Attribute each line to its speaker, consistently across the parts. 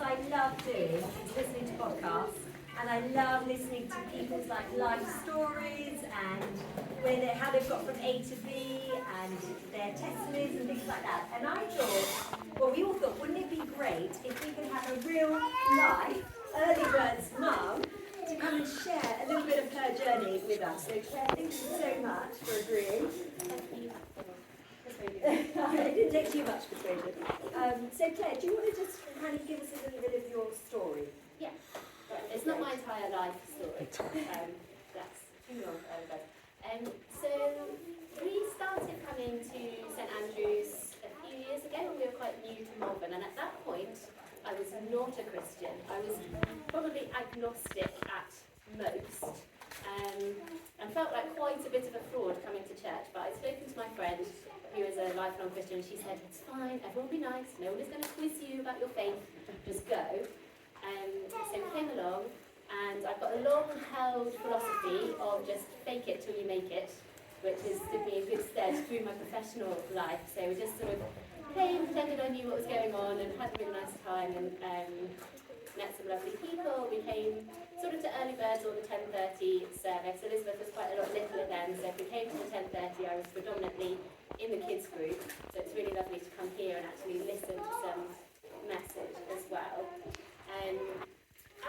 Speaker 1: I love doing is listening to podcasts, and I love listening to people's life stories and how they've got from A to B and their testimonies and things like that. And I thought, well, we all thought, wouldn't it be great if we could have a real life early birds mum to come and share a little bit of her journey with us. So Claire, thank you so much for agreeing. It didn't take too much persuasion. So Claire, do you want to just kind of give us a little bit of your story?
Speaker 2: Yeah. It's not my entire life story. That's too long over. So we started coming to St Andrews a few years ago when we were quite new to Malvern, and at that point I was not a Christian. I was probably agnostic at most, and felt like quite a bit of a fraud coming to church. But I'd spoken to my friend who is a lifelong Christian, and she said, it's fine, everyone will be nice, no one is going to quiz you about your faith, just go. So we came along, and I've got a long-held philosophy of just fake it till you make it, which has stood me in good stead through my professional life. So we just sort of came, pretended I knew what was going on, and had a really nice time, and met some lovely people. We came sort of to early birds or the 10:30 service. Elizabeth was quite a lot littler then, so if we came to the 10:30, I was predominantly in the kids group. So it's really lovely to come here and actually listen to some message as well.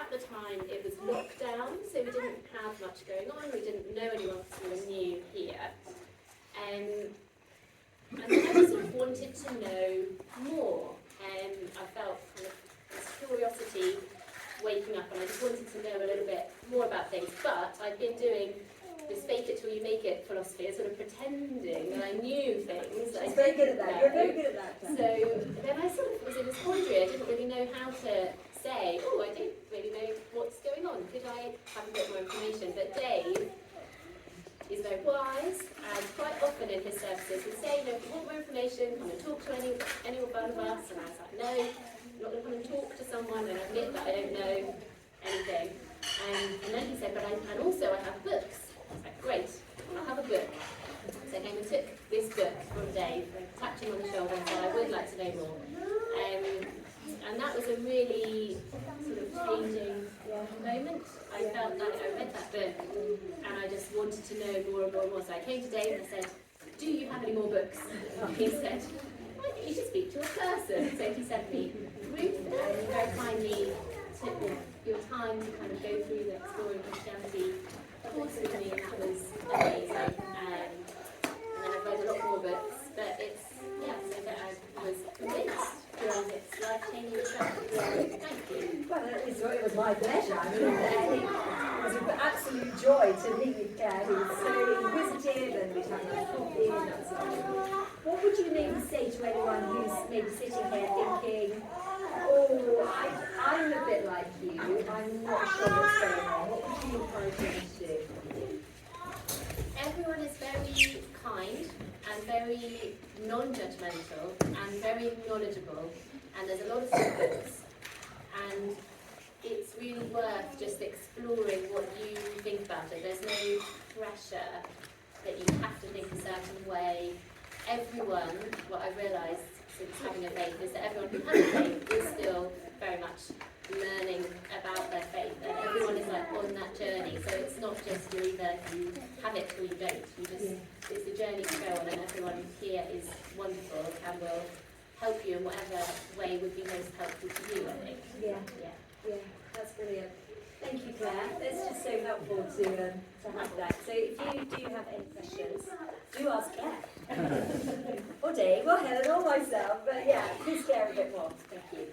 Speaker 2: At the time, it was lockdown, so we didn't have much going on. We didn't know anyone because we were new here. And then I sort of wanted to know more. I felt kind of this curiosity waking up, and I just wanted to know a little bit more about things. But I'd been doing this fake it till you make it philosophy, and sort of pretending that I knew things.
Speaker 1: She's very good at that. You're very good at that.
Speaker 2: So then I sort of was in this quandary. I didn't really know how to say, oh, I don't really know what's going on. Could I have a bit more information? But Dave is very wise, and quite often in his services he'd say, no, if you want more information, come and talk to any one of us. And I was like, no, I'm not going to come and talk to someone and admit that I don't know anything. And then he said, but and also I have books. I was like, great, I'll have a book. So I came and took this book from Dave, tapped him on the shoulder and said, I would like to know more. And that was a really sort of changing moment. I felt like I read that book and I just wanted to know more and more and more. So I came to Dave and I said, do you have any more books? He said, I think you should speak to a person. So he sent me Ruth, and very kindly took your time to kind of go through the Exploring Christianity course with me, and that was amazing. And then I've read a lot more books, but it's, so that I was convinced during this life-changing trip. Thank you.
Speaker 1: Well, it was my pleasure. I mean, it was an absolute joy to meet with Claire, who was so inquisitive, and we'd have a coffee and that sort of thing. What would you maybe say to anyone who's maybe sitting here thinking, oh, I'm a bit like you, I'm not sure what's going on? What would you encourage them to do?
Speaker 2: Everyone is very kind and very non-judgmental and very knowledgeable, and there's a lot of books, and it's really worth just exploring what you think about it. There's no pressure that you have to think a certain way. Everyone, what I've realised since having a faith is that everyone who has a faith is still very much learning about their faith, and everyone is like on that journey. So it's not just you either you have it or you don't. You just it's the journey to go on, and everyone here is wonderful and will help you in whatever way would be most helpful to you, I think.
Speaker 1: Yeah, that's brilliant. Thank you, Claire. It's just so helpful to have that. So if you do have any questions, do ask Claire. Or Dave, or Helen, or myself. But yeah, please Claire a bit more. Thank you.